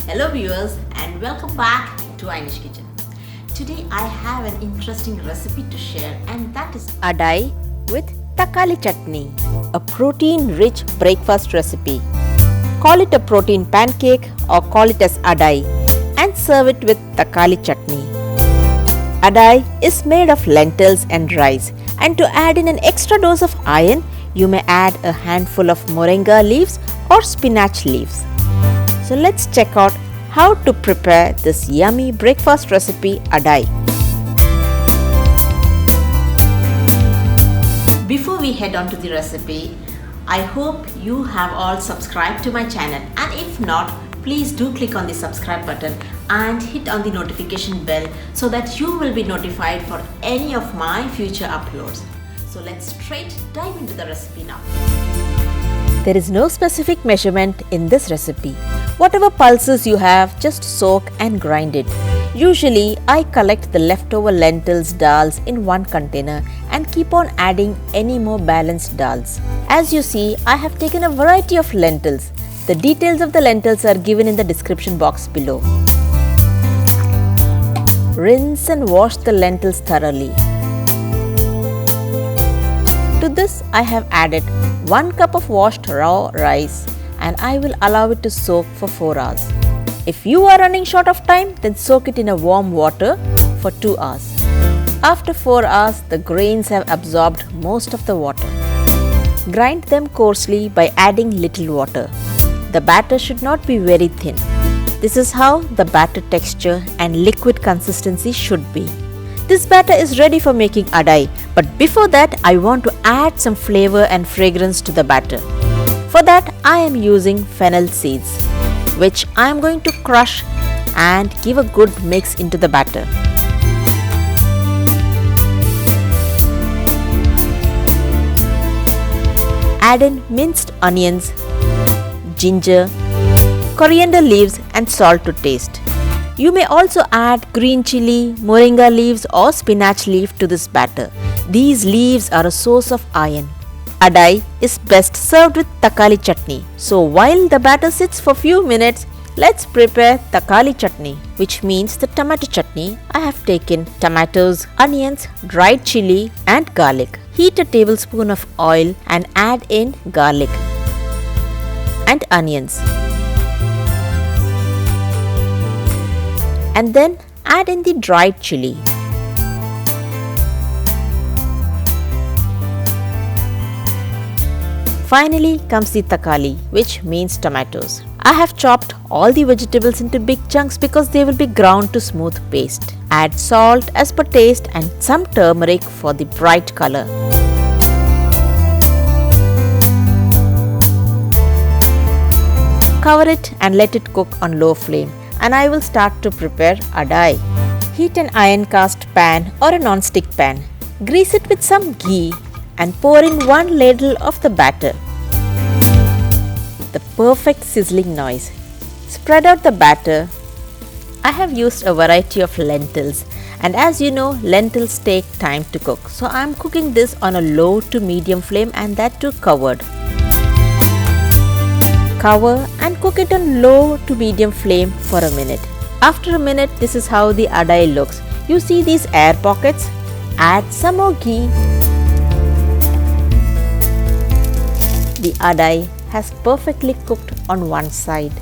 Hello viewers and welcome back to Inishkitchen. Today I have an interesting recipe to share, and that is Adai with Thakkali Chutney, a protein-rich breakfast recipe. Call it a protein pancake or call it as Adai and serve it with Thakkali Chutney. Adai is made of lentils and rice, and to add in an extra dose of iron, you may add a handful of Moringa leaves or spinach leaves. So let's check out how to prepare this yummy breakfast recipe Adai. Before we head on to the recipe, I hope you have all subscribed to my channel, and if not, please do click on the subscribe button and hit on the notification bell so that you will be notified for any of my future uploads. So let's straight dive into the recipe now. There is no specific measurement in this recipe. Whatever pulses you have, just soak and grind it. Usually, I collect the leftover lentils dals in one container and keep on adding any more balanced dals. As you see, I have taken a variety of lentils. The details of the lentils are given in the description box below. Rinse and wash the lentils thoroughly. To this, I have added 1 cup of washed raw rice, and I will allow it to soak for 4 hours. If you are running short of time, then soak it in a warm water for 2 hours. After 4 hours, the grains have absorbed most of the water. Grind them coarsely by adding little water. The batter should not be very thin. This is how the batter texture and liquid consistency should be. This batter is ready for making Adai, but before that I want to add some flavor and fragrance to the batter. For that I am using fennel seeds, which I am going to crush and give a good mix into the batter. Add in minced onions, ginger, coriander leaves and salt to taste. You may also add green chilli, moringa leaves or spinach leaf to this batter. These leaves are a source of iron. Adai is best served with Thakkali Chutney. So while the batter sits for few minutes, let's prepare Thakkali Chutney, which means the tomato chutney. I have taken tomatoes, onions, dried chilli and garlic. Heat a tablespoon of oil and add in garlic and onions. And then add in the dried chilli. Finally comes the thakkali, which means tomatoes. I have chopped all the vegetables into big chunks because they will be ground to smooth paste. Add salt as per taste and some turmeric for the bright color. Cover it and let it cook on low flame, and I will start to prepare Adai. Heat an iron cast pan or a non-stick pan. Grease it with some ghee and pour in 1 ladle of the batter. The perfect sizzling noise. Spread out the batter. I have used a variety of lentils, and as you know, lentils take time to cook. So I am cooking this on a low to medium flame, and that too covered. Cover and cook it on low to medium flame for a minute. After a minute, this is how the Adai looks. You see these air pockets? Add some more ghee. The Adai has perfectly cooked on one side.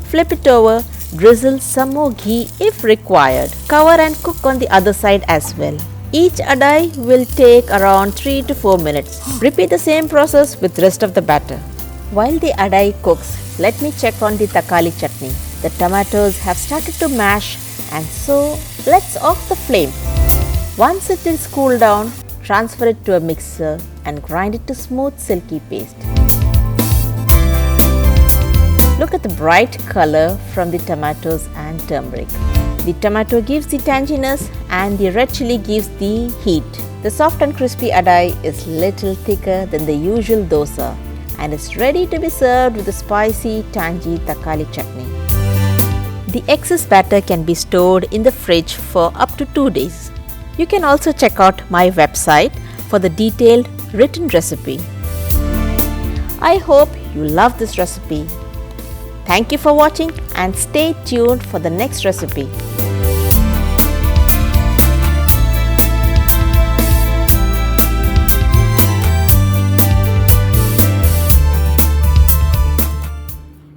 Flip it over, drizzle some more ghee if required. Cover and cook on the other side as well. Each Adai will take around 3 to 4 minutes. Repeat the same process with rest of the batter. While the Adai cooks, let me check on the Thakkali Chutney. The tomatoes have started to mash, and so let's off the flame. Once it is cooled down, transfer it to a mixer and grind it to smooth silky paste. Look at the bright color from the tomatoes and turmeric. The tomato gives the tanginess and the red chilli gives the heat. The soft and crispy Adai is little thicker than the usual dosa and is ready to be served with the spicy, tangy Thakkali Chutney. The excess batter can be stored in the fridge for up to 2 days. You can also check out my website for the detailed written recipe. I hope you love this recipe. Thank you for watching and stay tuned for the next recipe.